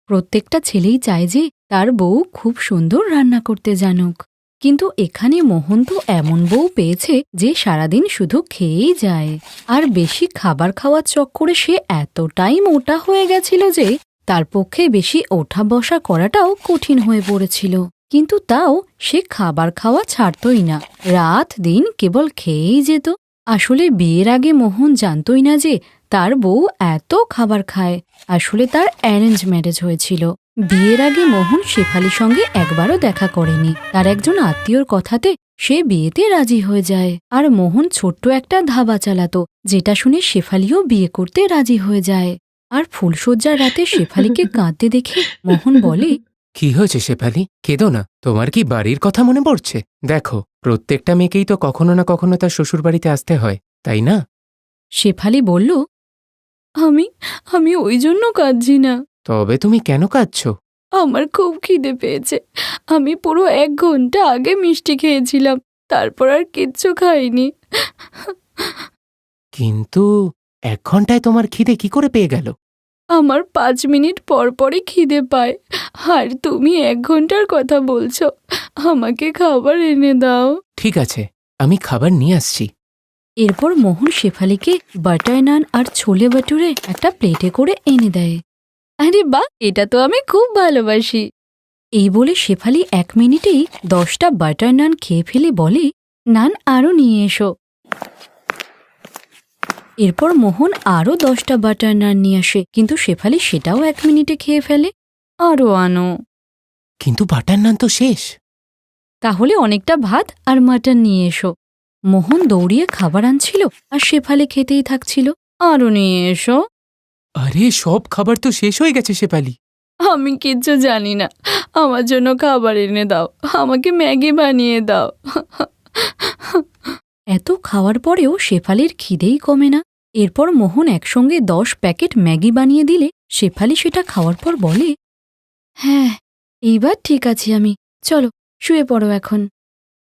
প্রত্যেকটা ছেলেই চায় যে তার বউ খুব সুন্দর রান্না করতে জানুক। কিন্তু এখানে মোহন তো এমন বউ পেয়েছে যে সারাদিন শুধু খেয়েই যায়। আর বেশি খাবার খাওয়ার চক্করে সে এতটাই মোটা হয়ে গেছিল যে তার পক্ষে বেশি ওঠা বসা করাটাও কঠিন হয়ে পড়েছিল। কিন্তু তাও সে খাবার খাওয়া ছাড়তই না, রাত দিন কেবল খেয়েই যেত। আসলে বিয়ের আগে মোহন জানতই না যে তার বউ এত খাবার খায়। আসলে তার অ্যারেঞ্জ ম্যারেজ হয়েছিল। বিয়ের আগে মোহন শেফালির সঙ্গে একবারও দেখা করেনি। তার একজন আত্মীয়র কথাতে সে বিয়েতে রাজি হয়ে যায়। আর মোহন ছোট্ট একটা ধাবা চালাতো, যেটা শুনে শেফালিও বিয়ে করতে রাজি হয়ে যায়। আর ফুলশয্যার রাতে শেফালিকে কাঁদতে দেখে মোহন বলে, কি হয়েছে শেফালি? কেঁদো না। তোমার কি বাড়ির কথা মনে পড়ছে? দেখো, প্রত্যেকটা মেয়েকেই তো কখনো না কখনো তার শ্বশুরবাড়িতে আসতে হয়, তাই না? শেফালি বলল, আমি আমি ওই জন্য কাঁদছি না। তবে তুমি কেন কাঁদছো? আমার খুব খিদে পেয়েছে। আমি পুরো 1 ঘন্টা আগে মিষ্টি খেয়েছিলাম, তারপর আর কিচ্ছু খাইনি। কিন্তু 1 ঘন্টায় তোমার খিদে কি করে পেয়ে গেল? আমার 5 মিনিট পর পরই খিদে পায়, আর তুমি 1 ঘন্টার কথা বলছো। আমাকে খাবার এনে দাও। ঠিক আছে, আমি খাবার নিয়ে আসছি। এরপর মোহন শেফালিকে বাটার নান আর ছোলে বাটুরে একটা প্লেটে করে এনে দেয়। আরে বাহ, এটা তো আমি খুব ভালোবাসি। এই বলে শেফালি 1 মিনিটেই 10টা বাটার নান খেয়ে ফেলে বলে, নান আরও নিয়ে এসো। এরপর মোহন আরও 10টা বাটার নান নিয়ে আসে, কিন্তু শেফালি সেটাও 1 মিনিটে খেয়ে ফেলে। আরও আনো। কিন্তু বাটার নান তো শেষ। তাহলে অনেকটা ভাত আর মাটন নিয়ে এসো। মোহন দৌড়িয়ে খাবার আনছিল আর শেফালি খেতেই থাকছিল। আরও নিয়ে এসো। আরে, সব খাবার তো শেষ হয়ে গেছে শেফালি। আমি কিচ্ছু জানি না, আমার জন্য খাবার এনে দাও, আমাকে ম্যাগি বানিয়ে দাও। এত খাওয়ার পরেও শেফালির খিদেই কমে না। এরপর মোহন একসঙ্গে 10 প্যাকেট ম্যাগি বানিয়ে দিলে শেফালি সেটা খাওয়ার পর বলে, হ্যাঁ, এইবার ঠিক আছি আমি, চলো শুয়ে পড়ো এখন।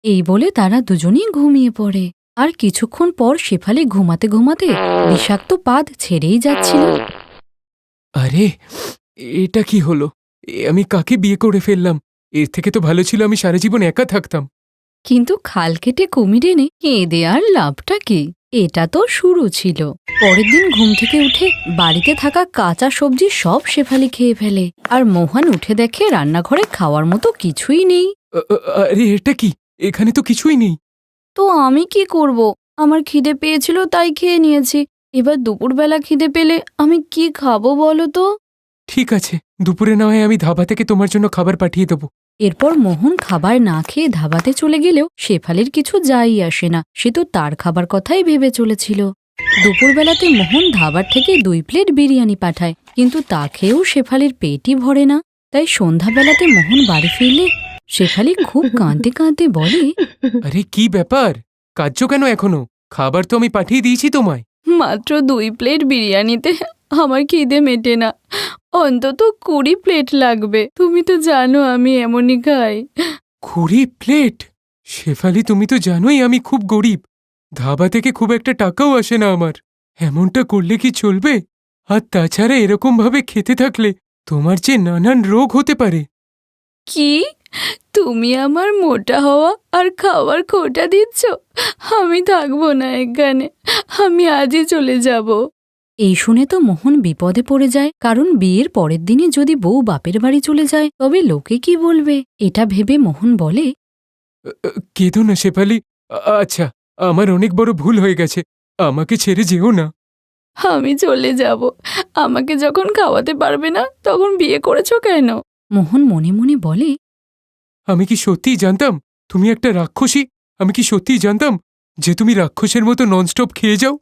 এই বলে তারা দুজনেই ঘুমিয়ে পড়ে। আর কিছুক্ষণ পর শেফালি ঘুমাতে ঘুমাতে বিষাক্ত পাদ ছেড়েই যাচ্ছিল। আরে, এটা কি হলো? আমি কাকে বিয়ে করে ফেললাম? এর থেকে তো ভালো ছিল আমি সারা জীবন একা থাকতাম। কিন্তু খাল কেটে কুমির এনে কেঁদে আর লাভটা কি? এটা তো শুরু ছিল। পরের দিন ঘুম থেকে উঠে বাড়িতে থাকা কাঁচা সবজি সব শেফালি খেয়ে ফেলে। আর মোহন উঠে দেখে রান্নাঘরে খাওয়ার মতো কিছুই নেই। আরে, এটা কি? এখানে তো কিছুই নেই। তো আমি কি করব? আমার খিদে পেয়েছিল তাই খেয়ে নিয়েছি। এবার দুপুরবেলা খিদে পেলে আমি কি খাবো বলো তো? ঠিক আছে, দুপুরে না হয় আমি ধাবা থেকে তোমার জন্য খাবার পাঠিয়ে দেবো। এরপর মোহন খাবার না খেয়ে ধাবাতে চলে গেলেও শেফালির কিছু যাই আসে না। সে তো তার খাবার কথাই ভেবে চলেছিল। দুপুরবেলাতে মোহন ধাবার থেকে 2 প্লেট বিরিয়ানি পাঠায়, কিন্তু তা খেয়েও শেফালির পেটই ভরে না। তাই সন্ধ্যাবেলাতে মোহন বাড়ি ফিরলে শেফালি খুব কাঁদতে কাঁদতে বলে, আরে, কি ব্যাপার? কাঁদছো কেন এখনো? খাবার তো আমি পাঠিয়ে দিয়েছি তোমায়। মাত্র 2 প্লেট বিরিয়ানিতে আমার খিদে মেটে না, অন্তত 20 প্লেট লাগবে। তুমি তো জানো আমি এমনই খাই। 20 প্লেট? শেফালি, তুমি তো জানোই আমি খুব গরিব। ধাবা থেকে খুব একটা টাকাও আসে না আমার। এমনটা করলে কি চলবে? আর তাছাড়া এরকম ভাবে খেতে থাকলে তোমার যে নানান রোগ হতে পারে। কি? তুমি আমার মোটা হওয়া আর খাওয়ার খোঁটা দিচ্ছ? আমি থাকবো না এখানে, আমি আজই চলে যাব। এই শুনে তো মোহন বিপদে পড়ে যায়, কারণ বিয়ের পরের দিনই যদি বউ বাপের বাড়ি চলে যায় তবে লোকে কি বলবে। এটা ভেবে মোহন বলে, কেঁদো না শেফালি। আচ্ছা, আমার অনেক বড় ভুল হয়ে গেছে। আমাকে ছেড়ে যেও না। আমি চলে যাব। আমাকে যখন খাওয়াতে পারবে না তখন বিয়ে করেছো কেন? মোহন মনে মনে বলে, আমি কি সত্যিই জানতাম তুমি একটা রাক্ষসী? আমি কি সত্যিই জানতাম যে তুমি রাক্ষসের মতো ননস্টপ খেয়ে যাও?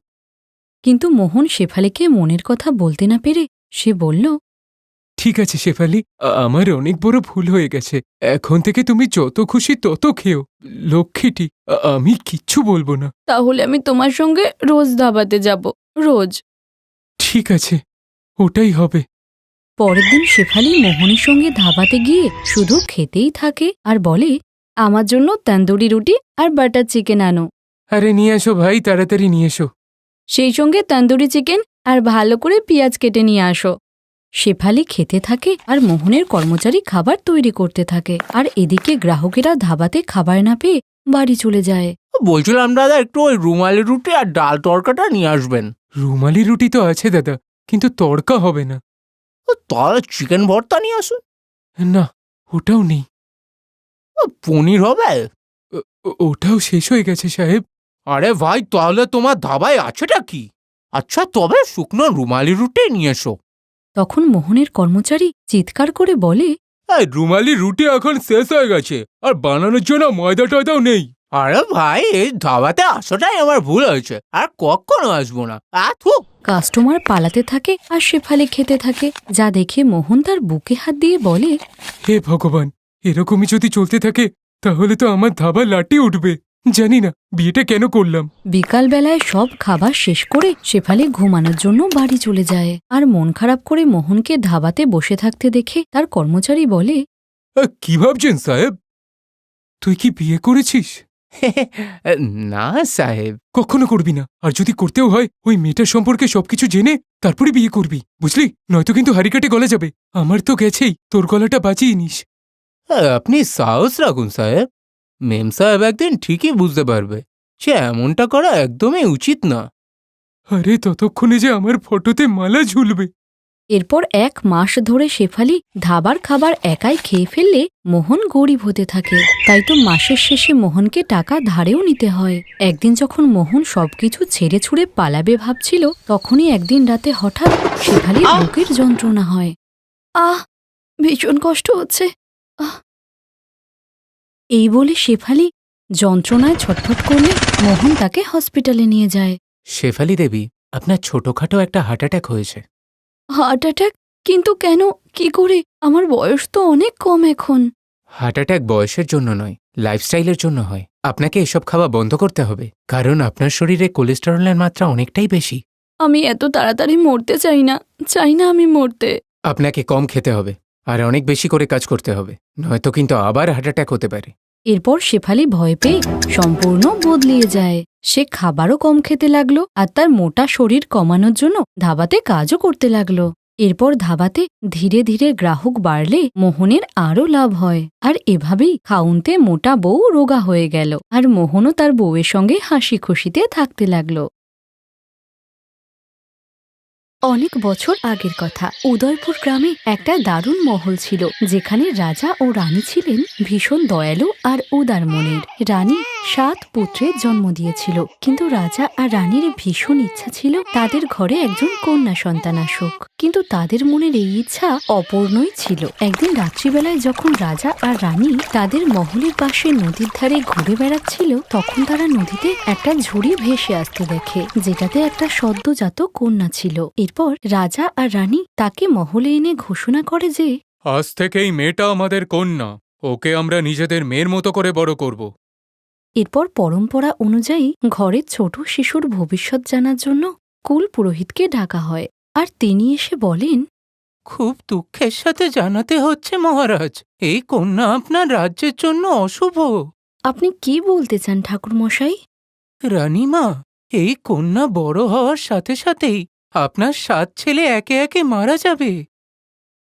কিন্তু মোহন শেফালিকে মনের কথা বলতে না পেরে সে বলল, ঠিক আছে শেফালি, আমার অনেক বড় ভুল হয়ে গেছে। এখন থেকে তুমি যত খুশি তত খেও, লক্ষ্মীটি। আমি কিচ্ছু বলবো না। তাহলে আমি তোমার সঙ্গে রোজ ধাবাতে যাব, রোজ। ঠিক আছে, ওটাই হবে। পরের দিন শেফালি মোহনের সঙ্গে ধাবাতে গিয়ে শুধু খেতেই থাকে আর বলে, আমার জন্য তন্দুরি রুটি আর বাটার চিকেন আনো। আরে নিয়ে এসো ভাই, তাড়াতাড়ি নিয়ে এসো। সেই সঙ্গে তন্দুরি চিকেন আর ভালো করে পেঁয়াজ কেটে নিয়ে আসো। শেফালি খেতে থাকে আর মোহনের কর্মচারী খাবার তৈরি করতে থাকে, আর এদিকে গ্রাহকেরা ধাবাতে খাবার না পেয়ে বাড়ি চলে যায়। বলছিলাম দাদা, একটু ওই রুমালি রুটি আর ডাল তড়কাটা নিয়ে আসবেন। রুমালি রুটি তো আছে দাদা, কিন্তু তড়কা হবে না। তাহলে চিকেন ভর্তা নিয়ে আসুন। না, ওটাও নেই। পনির হবে? ওটাও শেষ হয়ে গেছে সাহেব। আরে ভাই, তাহলে তোমার ধাবায় আছেটা কি? আচ্ছা, তবে শুকনো রুমালি রুটি নিয়ে এসো। তখন মোহনের কর্মচারী চিৎকার করে বলে, এই রুমালি রুটি এখন শেষ হয়ে গেছে, আর বানানোর জন্য ময়দা টয়দাও নেই। আরে ভাই, এই ধাবাতে আসাটাই আমার ভুল হয়েছে, আর কখনো আসবো না। কাস্টমার পালাতে থাকে আর শেফালি খেতে থাকে, যা দেখে মোহন তার বুকে হাত দিয়ে বলে, হে ভগবান, এরকমই যদি চলতে থাকে তাহলে তো আমার ধাবা লাটে উঠবে। জানি না বিয়েটা কেন করলাম। বিকালবেলায় সব খাবার শেষ করে শেফালি ঘুমানোর জন্য বাড়ি চলে যায়, আর মন খারাপ করে মোহনকে ধাবাতে বসে থাকতে দেখে তার কর্মচারী বলে, কি ভাবছেন সাহেব? তুই কি বিয়ে করেছিস? না সাহেব। কখনো করবি না, আর যদি করতেও হয় ওই মেয়েটার সম্পর্কে সবকিছু জেনে তারপরে বিয়ে করবি, বুঝলি? নয়তো কিন্তু হারিকাটে গলা যাবে। আমার তো গেছেই, তোর গলাটা বাঁচিয়ে নিস। আপনি সাহস রাখুন সাহেব, মেম সাহেব একদিন ঠিকই বুঝতে পারবে যে এমনটা করা একদমই উচিত না। আরে ততক্ষণে যে আমার ফটোতে মালা ঝুলবে। এরপর 1 মাস ধরে শেফালি ধাবার খাবার একাই খেয়ে ফেললে মোহন গরিব হতে থাকে। তাই তো মাসের শেষে মোহনকে টাকা ধারেও নিতে হয়। একদিন যখন মোহন সবকিছু ছেড়ে ছুড়ে পালাবে ভাবছিল, তখনই একদিন রাতে হঠাৎ শেফালির বুকের যন্ত্রণা হয়। ভীষণ কষ্ট হচ্ছে। এই বলে শেফালি যন্ত্রণায় ছটফট করলে মোহন তাকে হসপিটালে নিয়ে যায়। শেফালি দেবী, আপনার ছোটখাটো একটা হার্ট অ্যাটাক হয়েছে। Heart attack? কিন্তু কেন, কি করে? আমার বয়স তো অনেক কম এখন। হার্ট অ্যাটাক বয়সের জন্য নয়, লাইফস্টাইলের জন্য হয়। আপনাকে এসব খাওয়া বন্ধ করতে হবে, কারণ আপনার শরীরে কোলেস্টেরলের মাত্রা অনেকটাই বেশি। আমি এত তাড়াতাড়ি মরতে চাই না, আমি মরতে। আপনাকে কম খেতে হবে আর অনেক বেশি করে কাজ করতে হবে, নয়তো কিন্তু আবার হার্ট অ্যাটাক হতে পারে। এরপর শেফালি ভয় পেয়ে সম্পূর্ণ বদলিয়ে যায়। সে খাবারও কম খেতে লাগলো আর তার মোটা শরীর কমানোর জন্য ধাবাতে কাজও করতে লাগলো। এরপর ধাবাতে ধীরে ধীরে গ্রাহক বাড়লে মোহনের আরও লাভ হয়, আর এভাবেই খাউনতে মোটা বউ রোগা হয়ে গেল, আর মোহনও তার বউয়ের সঙ্গে হাসি খুশিতে থাকতে লাগলো। অনেক বছর আগের কথা, উদয়পুর গ্রামে একটা দারুণ মহল ছিল, যেখানে রাজা ও রানী ছিলেন ভীষণ দয়ালু আর উদার মনের। রানী 7 পুত্রের জন্ম দিয়েছিল, কিন্তু রাজা আর রানীর ভীষণ ইচ্ছা ছিল তাদের ঘরে একজন কন্যা সন্তান আসুক। কিন্তু তাদের মনের এই ইচ্ছা অপূর্ণই ছিল। একদিন রাত্রিবেলায় যখন রাজা আর রানী তাদের মহলের পাশে নদীর ধারে ঘুরে বেড়াচ্ছিল, তখন তারা নদীতে একটা ঝুড়ি ভেসে আসতে দেখে, যেটাতে একটা সদ্যজাত কন্যা ছিল। এরপর রাজা আর রানী তাকে মহলে এনে ঘোষণা করে যে আজ থেকেই মেয়েটা আমাদের কন্যা, ওকে আমরা নিজেদের মেয়ের মতো করে বড় করব। এরপর পরম্পরা অনুযায়ী ঘরের ছোট শিশুর ভবিষ্যৎ জানার জন্য কুল পুরোহিতকে ডাকা হয়, আর তিনি এসে বলেন, খুব দুঃখের সাথে জানাতে হচ্ছে মহারাজ, এই কন্যা আপনার রাজ্যের জন্য অশুভ। আপনি কি বলতে চান ঠাকুরমশাই? রানীমা, এই কন্যা বড় হওয়ার সাথে সাথেই আপনার 7 ছেলে একে একে মারা যাবে।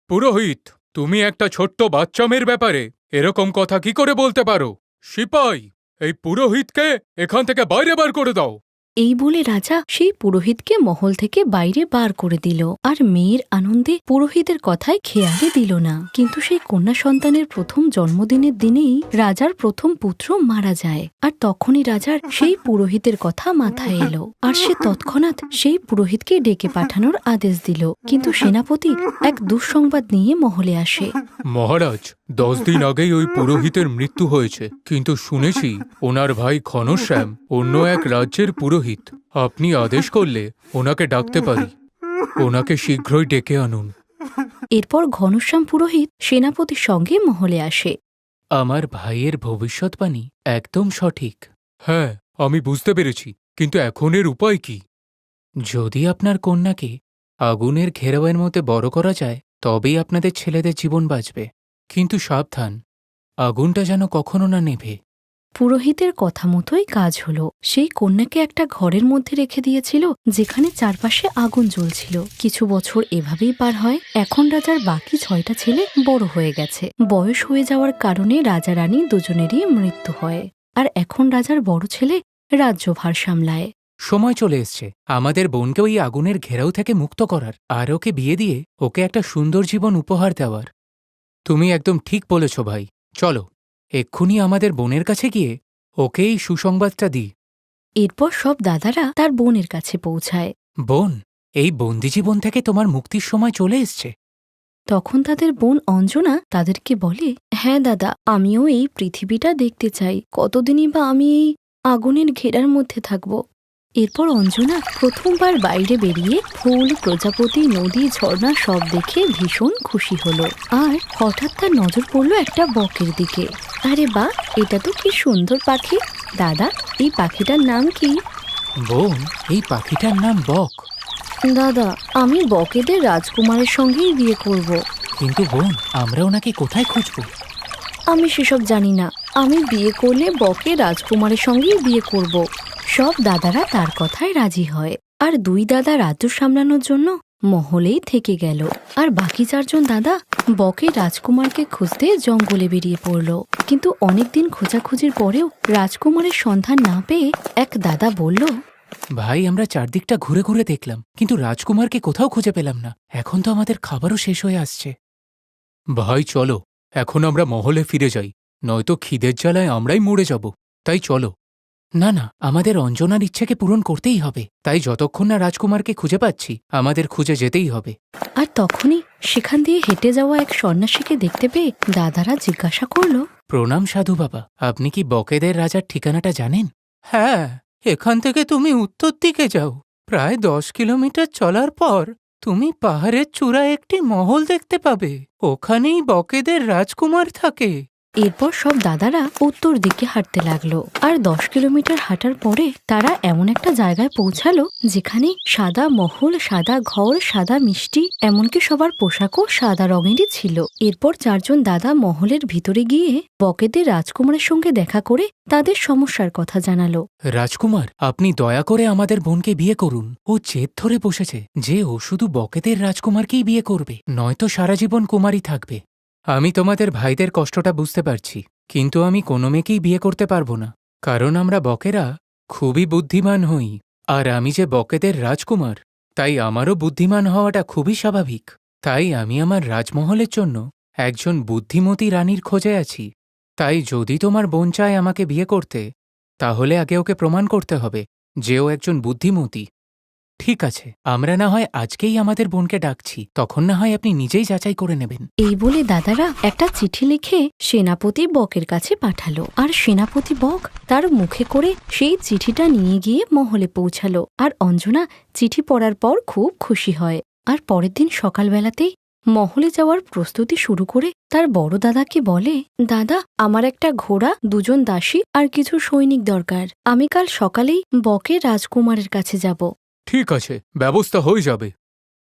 পুরোহিত, তুমি একটা ছোট্ট বাচ্চা মেয়ের ব্যাপারে এরকম কথা কি করে বলতে পারো? সিপাই, এই পুরোহিতকে এখান থেকে বাইরে বার করে দাও। এই বলে রাজা সেই পুরোহিতকে মহল থেকে বাইরে বার করে দিল, আর মেয়ের আনন্দে পুরোহিতের কথায় খেয়ালে দিল না। কিন্তু সেই কন্যা সন্তানের প্রথম জন্মদিনের দিনেই রাজার প্রথম পুত্র মারা যায়, আর তখনই রাজার সেই পুরোহিতের কথা মাথায় এলো, আর সে তৎক্ষণাৎ সেই পুরোহিতকে ডেকে পাঠানোর আদেশ দিল। কিন্তু সেনাপতি এক দুঃসংবাদ নিয়ে মহলে আসে। মহারাজ, 10 দিন আগেই ওই পুরোহিতের মৃত্যু হয়েছে, কিন্তু শুনেছি ওনার ভাই ঘনশ্যাম অন্য এক রাজ্যের পুরোহিত। আপনি আদেশ করলে ওনাকে ডাকতে পারি। ওনাকে শীঘ্রই ডেকে আনুন। এরপর ঘনশ্যাম পুরোহিত সেনাপতির সঙ্গে মহলে আসে। আমার ভাইয়ের ভবিষ্যৎবাণী একদম সঠিক। হ্যাঁ, আমি বুঝতে পেরেছি, কিন্তু এখন এর উপায় কি? যদি আপনার কন্যাকে আগুনের ঘেরাওয়ের মধ্যে বড় করা যায়, তবেই আপনাদের ছেলেদের জীবন বাঁচবে। কিন্তু সাবধান, আগুনটা যেন কখনো না নেভে। পুরোহিতের কথা মতোই কাজ হলো। সেই কন্যাকে একটা ঘরের মধ্যে রেখে দিয়েছিল, যেখানে চারপাশে আগুন জ্বলছিল। কিছু বছর এভাবেই পার হয়। এখন রাজার বাকি 6টা ছেলে বড় হয়ে গেছে। বয়স হয়ে যাওয়ার কারণে রাজা রানী দুজনেরই মৃত্যু হয়। আর এখন রাজার বড় ছেলে রাজ্যভার সামলায়। সময় চলে এসছে আমাদের বোনকে ওই আগুনের ঘেরাও থেকে মুক্ত করার, আর ওকে বিয়ে দিয়ে ওকে একটা সুন্দর জীবন উপহার দেওয়ার। তুমি একদম ঠিক বলেছ ভাই। চলো এক্ষুনি আমাদের বোনের কাছে গিয়ে ওকে এই সুসংবাদটা দিই। এরপর সব দাদারা তার বোনের কাছে পৌঁছায়। বোন, এই বন্দি জীবন থেকে তোমার মুক্তির সময় চলে এসছে। তখন তাদের বোন অঞ্জনা তাদেরকে বলে, হ্যাঁ দাদা, আমিও এই পৃথিবীটা দেখতে চাই। কতদিনই বা আমি এই আগুনের ঘেরার মধ্যে থাকব। এরপর অঞ্জনা প্রথমবার বাইরে বেরিয়ে ফুল, প্রজাপতি, নদী, ঝর্ণা সব দেখে ভীষণ খুশি হলো। আর হঠাৎ তার নজর পড়ল একটা বকের দিকে। আরে বাহ, এটা তো কি সুন্দর পাখি! দাদা, এই পাখিটার নাম কি? বোন, এই পাখিটার নাম বক। দাদা, আমি বকেদের রাজকুমারের সঙ্গেই বিয়ে করব। কিন্তু বোন, আমরা ওনাকে কোথায় খুঁজব? আমি সেসব জানি না। আমি বিয়ে করলে বকে রাজকুমারের সঙ্গেই বিয়ে করব। সব দাদারা তার কথায় রাজি হয়। আর 2 দাদা রাজ্য সামলানোর জন্য মহলেই থেকে গেল। আর বাকি 4জন দাদা বকের রাজকুমারকে খুঁজতে জঙ্গলে বেরিয়ে পড়ল। কিন্তু অনেকদিন খোঁজাখুঁজির পরেও রাজকুমারের সন্ধান না পেয়ে এক দাদা বলল, ভাই, আমরা চারদিকটা ঘুরে ঘুরে দেখলাম, কিন্তু রাজকুমারকে কোথাও খুঁজে পেলাম না। এখন তো আমাদের খাবারও শেষ হয়ে আসছে। ভাই চলো, এখন আমরা মহলে ফিরে যাই, নয়তো খিদের জ্বালায় আমরাই মরে যাব। তাই চলো। না না, আমাদের অঞ্জনার ইচ্ছেকে পূরণ করতেই হবে। তাই যতক্ষণ না রাজকুমারকে খুঁজে পাচ্ছি, আমাদের খুঁজে যেতেই হবে। আর তখনই সেখান দিয়ে হেঁটে যাওয়া এক সন্ন্যাসীকে দেখতে পেয়ে দাদারা জিজ্ঞাসা করল, প্রণাম সাধু বাবা, আপনি কি বকেদের রাজার ঠিকানাটা জানেন? হ্যাঁ, এখান থেকে তুমি উত্তর দিকে যাও। প্রায় 10 কিলোমিটার চলার পর তুমি পাহাড়ের চূড়ায় একটি মহল দেখতে পাবে। ওখানেই বকেদের রাজকুমার থাকে। এরপর সব দাদারা উত্তর দিকে হাঁটতে লাগলো। আর 10 কিলোমিটার হাঁটার পরে তারা এমন একটা জায়গায় পৌঁছালো, যেখানে সাদা মহল, সাদা ঘর, সাদা মিষ্টি, এমনকি সবার পোশাকও সাদা রঙেরই ছিল। এরপর 4জন দাদা মহলের ভিতরে গিয়ে বকেদের রাজকুমারের সঙ্গে দেখা করে তাদের সমস্যার কথা জানালো। রাজকুমার, আপনি দয়া করে আমাদের বোনকে বিয়ে করুন। ও জেদ ধরে বসেছে যে ও শুধু বকেদের রাজকুমারকেই বিয়ে করবে, নয়তো সারা জীবন কুমারী থাকবে। আমি তোমাদের ভাইদের কষ্টটা বুঝতে পারছি, কিন্তু আমি কোনো মেয়েকেই বিয়ে করতে পারবো না, কারণ আমরা বকেরা খুবই বুদ্ধিমান হই। আর আমি যে বকেদের রাজকুমার, তাই আমারও বুদ্ধিমান হওয়াটা খুবই স্বাভাবিক। তাই আমি আমার রাজমহলের জন্য একজন বুদ্ধিমতী রানীর খোঁজে আছি। তাই যদি তোমার বোন চায় আমাকে বিয়ে করতে, তাহলে আগে ওকে প্রমাণ করতে হবে যে ও একজন বুদ্ধিমতী। ঠিক আছে, আমরা না হয় আজকেই আমাদের বোনকে ডাকছি, তখন না হয় আপনি নিজেই যাচাই করে নেবেন। এই বলে দাদারা একটা চিঠি লিখে সেনাপতি বকের কাছে পাঠালো। আর সেনাপতি বক তার মুখে করে সেই চিঠিটা নিয়ে গিয়ে মহলে পৌঁছালো। আর অঞ্জনা চিঠি পড়ার পর খুব খুশি হয়। আর পরের দিন সকালবেলাতেই মহলে যাওয়ার প্রস্তুতি শুরু করে তার বড় দাদাকে বলে, দাদা, আমার একটা ঘোড়া, 2জন দাসী আর কিছু সৈনিক দরকার। আমি কাল সকালেই বকের রাজকুমারের কাছে যাব। ঠিক আছে, ব্যবস্থা হয়ে যাবে।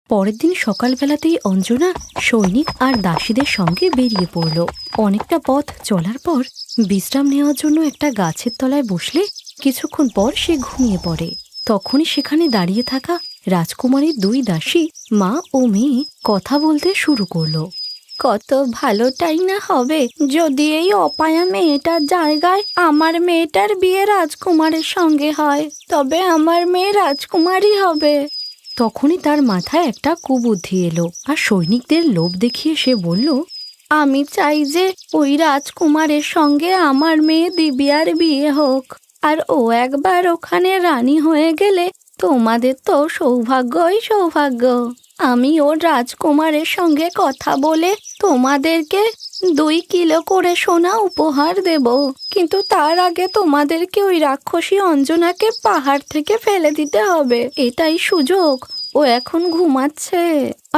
পরের দিন সকালবেলাতেই অঞ্জনা সৈনিক আর দাসীদের সঙ্গে বেরিয়ে পড়ল। অনেকটা পথ চলার পর বিশ্রাম নেওয়ার জন্য একটা গাছের তলায় বসলে কিছুক্ষণ পর সে ঘুমিয়ে পড়ে। তখনই সেখানে দাঁড়িয়ে থাকা রাজকুমারীর 2 দাসী, মা ও মেয়ে, কথা বলতে শুরু করলো। কত ভালোটাই না হবে যদি এই অপায়া মেয়েটার জায়গায় আমার মেয়েটার বিয়ে রাজকুমারের সঙ্গে হয়, তবে আমার মেয়ে রাজকুমারই হবে। তখনই তার মাথায় একটা কুবুদ্ধি এলো। আর সৈনিকদের লোভ দেখিয়ে সে বলল, আমি চাই যে ওই রাজকুমারের সঙ্গে আমার মেয়ে দিব্যার বিয়ে হোক। আর ও একবার ওখানে রানী হয়ে গেলে তোমাদের তো সৌভাগ্যই সৌভাগ্য। আমি ওর রাজকুমারের সঙ্গে কথা বলে তোমাদেরকে 2 কিলো করে সোনা উপহার দেব। কিন্তু তার আগে তোমাদেরকে ওই রাক্ষসী অঞ্জনাকে পাহাড় থেকে ফেলে দিতে হবে। এটাই সুযোগ। ও এখন ঘুমাচ্ছে।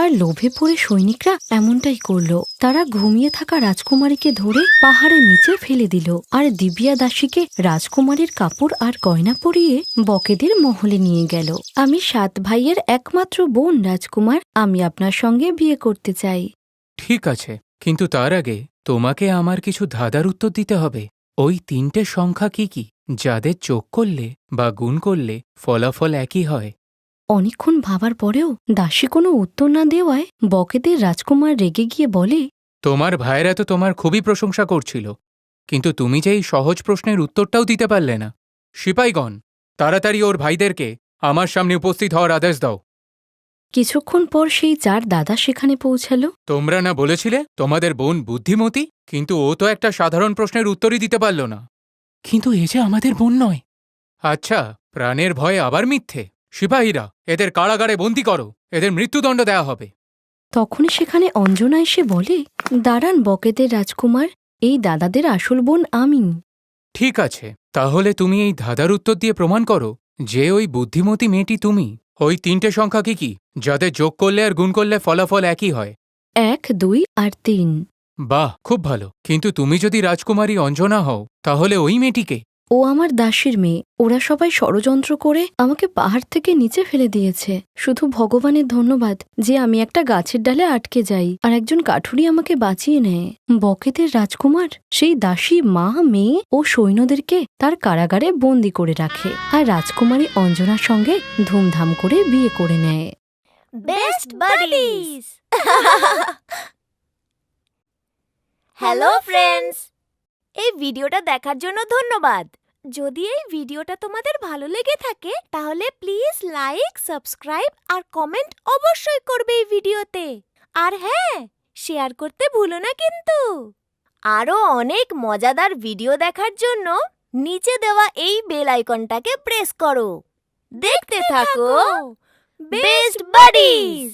আর লোভে পড়ে সৈনিকরা এমনটাই করলো। তারা ঘুমিয়ে থাকা রাজকুমারীকে ধরে পাহাড়ের নিচে ফেলে দিল। আর দিব্যা দাসীকে রাজকুমারীর কাপড় আর গয়না পরিয়ে বকেদের মহলে নিয়ে গেল। আমি 7 ভাইয়ের একমাত্র বোন রাজকুমার, আমি আপনার সঙ্গে বিয়ে করতে চাই। ঠিক আছে, কিন্তু তার আগে তোমাকে আমার কিছু ধাঁধার উত্তর দিতে হবে। ওই 3টে সংখ্যা কি কি যাদের যোগ করলে বা গুণ করলে ফলাফল একই হয়? অনেকক্ষণ ভাবার পরেও দাসী কোনো উত্তর না দেওয়ায় বকেদের রাজকুমার রেগে গিয়ে বলে, তোমার ভাইয়েরা তো তোমার খুবই প্রশংসা করছিল, কিন্তু তুমি যে এই সহজ প্রশ্নের উত্তরটাও দিতে পারলে না। সিপাইগণ, তাড়াতাড়ি ওর ভাইদেরকে আমার সামনে উপস্থিত হওয়ার আদেশ দাও। কিছুক্ষণ পর সেই 4 দাদা সেখানে পৌঁছালো। তোমরা না বলেছিলে তোমাদের বোন বুদ্ধিমতী, কিন্তু ও তো একটা সাধারণ প্রশ্নের উত্তরই দিতে পারল না। কিন্তু এ যে আমাদের বোন নয়। আচ্ছা, প্রাণের ভয়ে আবার মিথ্যে? সিপাহীরা, এদের কারাগারে বন্দী করো, এদের মৃত্যুদণ্ড দেয়া হবে। তখনই সেখানে অঞ্জনা এসে বলে, দাঁড়ান বকেদের রাজকুমার, এই দাদাদের আসল বোন আমি। ঠিক আছে, তাহলে তুমি এই ধাঁধার উত্তর দিয়ে প্রমাণ করো যে ওই বুদ্ধিমতী মেয়েটি তুমি। ওই 3টে সংখ্যা কি কি যাদের যোগ করলে আর গুণ করলে ফলাফল একই হয়? 1, 2 আর 3। বাহ, খুব ভালো। কিন্তু তুমি যদি রাজকুমারী অঞ্জনা হও, তাহলে ওই মেয়েটিকে? ও আমার দাসীর মেয়ে। ওরা সবাই ষড়যন্ত্র করে আমাকে পাহাড় থেকে নিচে ফেলে দিয়েছে। শুধু ভগবানের ধন্যবাদ যে আমি একটা গাছের ডালে আটকে যাই আর একজন কাঠুরি আমাকে বাঁচিয়ে নেয়। বকেদের রাজকুমার সেই দাসী মা, মেয়ে ও সৈন্যদেরকে তার কারাগারে বন্দি করে রাখে আর রাজকুমারী অঞ্জনার সঙ্গে ধুমধাম করে বিয়ে করে নেয়। Best buddies. হ্যালো ফ্রেন্ডস, এই ভিডিওটা দেখার জন্য ধন্যবাদ। যদি এই ভিডিওটা তোমাদের ভালো লেগে থাকে তাহলে প্লিজ লাইক, সাবস্ক্রাইব আর কমেন্ট অবশ্যই করবে এই ভিডিওতে। আর হ্যাঁ, শেয়ার করতে ভুলো না কিন্তু। আরো অনেক মজাদার ভিডিও দেখার জন্য নিচে দেওয়া এই বেল আইকনটাকে প্রেস করো। দেখতে থাকো বেস্ট বাডিজ।